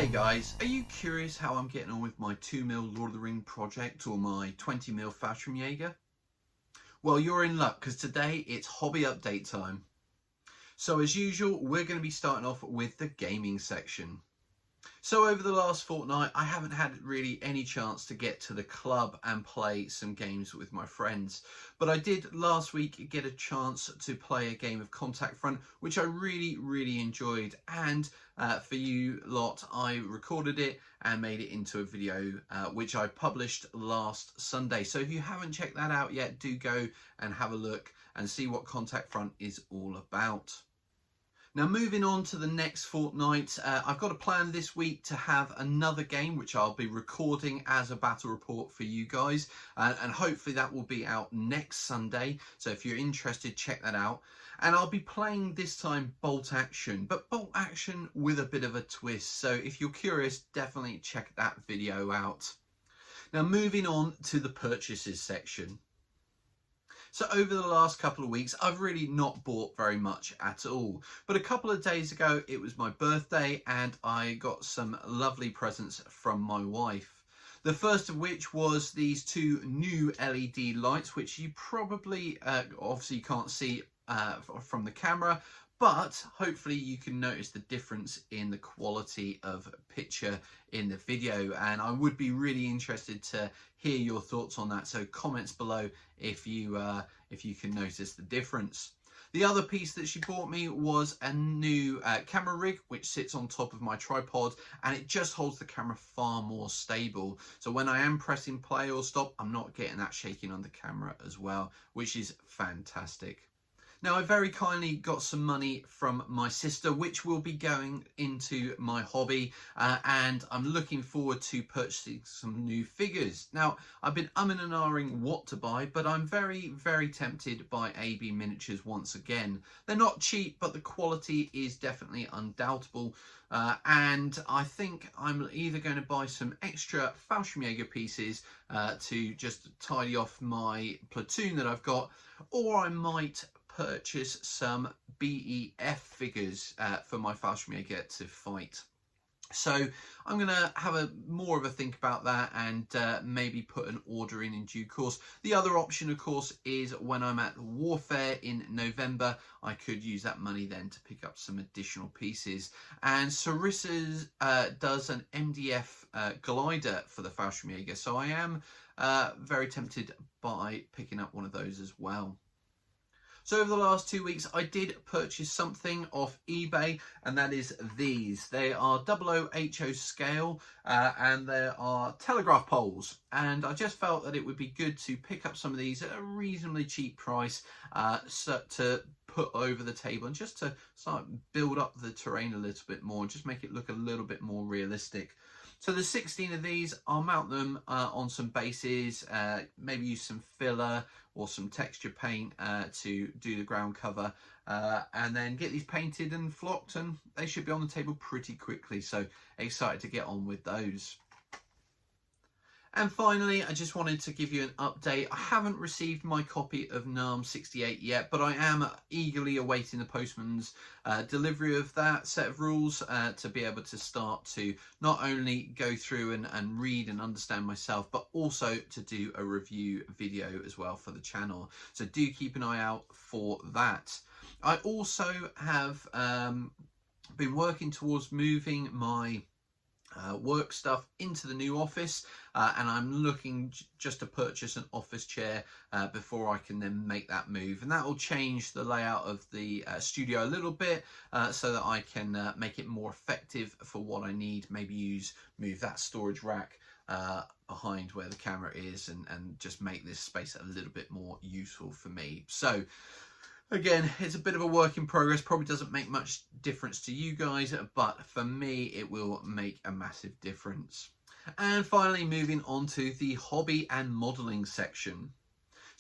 Hey guys, are you curious how I'm getting on with my 2mm Lord of the Ring project or my 20mm Fallschrimjager? Well, you're in luck because today it's hobby update time. So as usual, we're going to be starting off with the gaming section. So over the last fortnight, I haven't had really any chance to get to the club and play some games with my friends. But I did last week get a chance to play a game of Contact Front, which I really enjoyed. And for you lot, I recorded it and made it into a video, which I published last Sunday. So if you haven't checked that out yet, do go and have a look and see what Contact Front is all about. Now moving on to the next fortnight, I've got a plan this week to have another game which I'll be recording as a battle report for you guys, and hopefully that will be out next Sunday, so if you're interested, check that out. And I'll be playing this time Bolt Action, but Bolt Action with a bit of a twist, so if you're curious, definitely check that video out. Now moving on to the purchases section. So over the last couple of weeks, I've really not bought very much at all. But a couple of days ago, it was my birthday and I got some lovely presents from my wife. The first of which was these two new LED lights, which you probably obviously can't see from the camera, but hopefully you can notice the difference in the quality of picture in the video, and I would be really interested to hear your thoughts on that, so comments below if you can notice the difference. The other piece that she bought me was a new camera rig which sits on top of my tripod, and it just holds the camera far more stable, so when I am pressing play or stop, I'm not getting that shaking on the camera as well, which is fantastic. Now, I very kindly got some money from my sister, which will be going into my hobby, and I'm looking forward to purchasing some new figures. Now, I've been umming and ahhing what to buy, but I'm very tempted by AB Miniatures once again. They're not cheap, but the quality is definitely undoubtable, and I think I'm either going to buy some extra Fallschrimjager pieces to just tidy off my platoon that I've got, or I might purchase some BEF figures for my Fallschrimjager to fight. So I'm going to have more of a think about that and maybe put an order in due course. The other option, of course, is when I'm at Warfare in November, I could use that money then to pick up some additional pieces. And Sarissa does an MDF glider for the Fallschrimjager, so I am very tempted by picking up one of those as well. So over the last 2 weeks, I did purchase something off eBay, and that is these. They are 00HO scale, and they are telegraph poles. And I just felt that it would be good to pick up some of these at a reasonably cheap price to put over the table and just to start build up the terrain a little bit more, just make it look a little bit more realistic. So there's 16 of these. I'll mount them on some bases, maybe use some filler or some texture paint to do the ground cover, and then get these painted and flocked, and they should be on the table pretty quickly. So excited to get on with those. And finally, I just wanted to give you an update. I haven't received my copy of NARM 68 yet, but I am eagerly awaiting the postman's delivery of that set of rules to be able to start to not only go through and read and understand myself, but also to do a review video as well for the channel. So do keep an eye out for that. I also have been working towards moving my work stuff into the new office, and I'm looking just to purchase an office chair before I can then make that move, and that will change the layout of the studio a little bit so that I can make it more effective for what I need. Maybe move that storage rack behind where the camera is, and just make this space a little bit more useful for me. So again, it's a bit of a work in progress, probably doesn't make much difference to you guys, but for me, it will make a massive difference. And finally, moving on to the hobby and modelling section.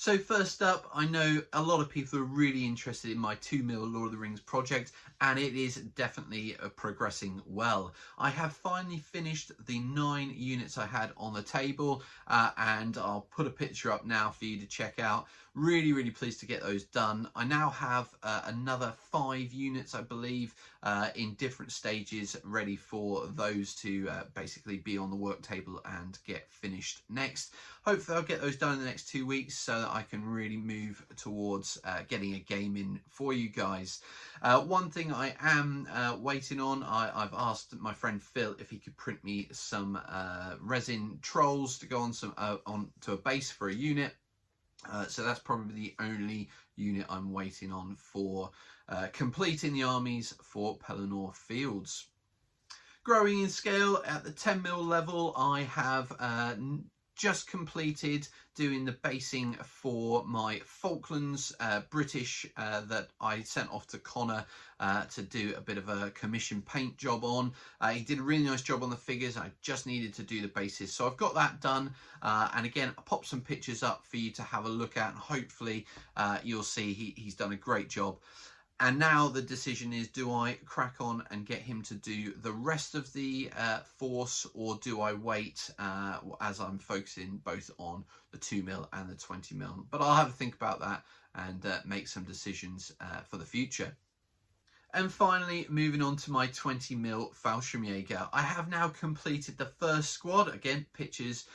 So first up, I know a lot of people are really interested in my 2mm Lord of the Rings project, and it is definitely progressing well. I have finally finished the 9 units I had on the table, and I'll put a picture up now for you to check out. Really pleased to get those done. I now have another 5 units, I believe, in different stages, ready for those to basically be on the work table and get finished next. Hopefully I'll get those done in the next 2 weeks so that I can really move towards getting a game in for you guys. One thing I am waiting on, I've asked my friend Phil if he could print me some resin trolls to go on some onto a base for a unit. So that's probably the only unit I'm waiting on for completing the armies for Pelennor Fields. Growing in scale at the 10mm level, I have just completed doing the basing for my Falklands British that I sent off to Connor to do a bit of a commission paint job on. He did a really nice job on the figures. I just needed to do the bases, so I've got that done, and again I popped some pictures up for you to have a look at, and hopefully you'll see he's done a great job. And now the decision is, do I crack on and get him to do the rest of the force, or do I wait as I'm focusing both on the 2mm and the 20mm? But I'll have a think about that and make some decisions for the future. And finally, moving on to my 20mm Fallschrimjager. I have now completed the first squad. Again, pictures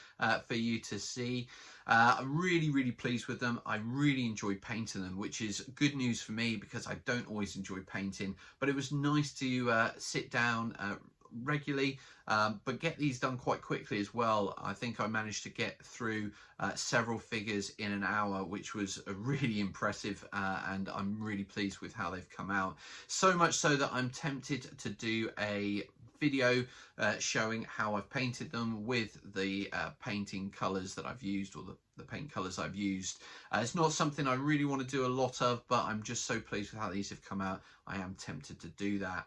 for you to see. I'm really pleased with them. I really enjoy painting them, which is good news for me because I don't always enjoy painting. But it was nice to sit down regularly, but get these done quite quickly as well. I think I managed to get through several figures in an hour, which was really impressive, and I'm really pleased with how they've come out. So much so that I'm tempted to do a video showing how I've painted them with the painting colours that I've used, or the paint colours I've used. It's not something I really want to do a lot of, but I'm just so pleased with how these have come out. I am tempted to do that.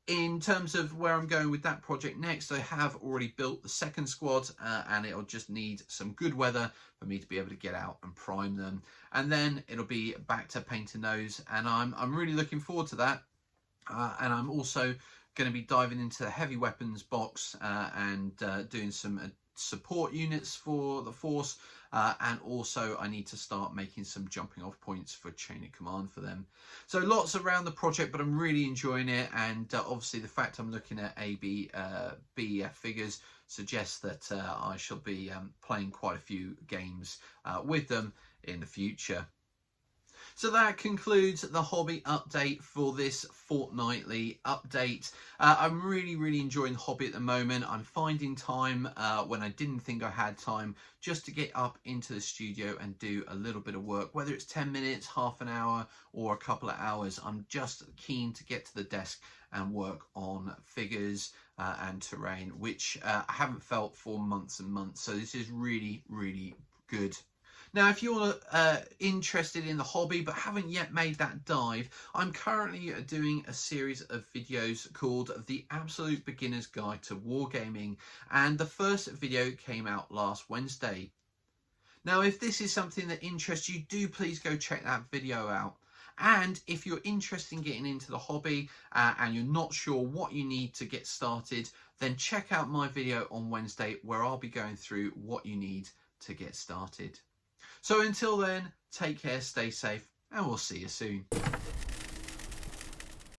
In terms of where I'm going with that project next, I have already built the second squad, and it'll just need some good weather for me to be able to get out and prime them. And then it'll be back to painting those, and I'm really looking forward to that. And I'm also going to be diving into the heavy weapons box and doing some support units for the force, and also I need to start making some jumping off points for chain of command for them. So lots around the project, but I'm really enjoying it, and obviously the fact I'm looking at BEF figures suggests that I shall be playing quite a few games with them in the future. So that concludes the hobby update for this fortnightly update. I'm really enjoying the hobby at the moment. I'm finding time when I didn't think I had time, just to get up into the studio and do a little bit of work, whether it's 10 minutes, half an hour, or a couple of hours. I'm just keen to get to the desk and work on figures and terrain, which I haven't felt for months and months. So this is really good. Now, if you're interested in the hobby but haven't yet made that dive, I'm currently doing a series of videos called The Absolute Beginner's Guide to Wargaming, and the first video came out last Wednesday. Now, if this is something that interests you, do please go check that video out. And if you're interested in getting into the hobby and you're not sure what you need to get started, then check out my video on Wednesday where I'll be going through what you need to get started. So until then, take care, stay safe, and we'll see you soon.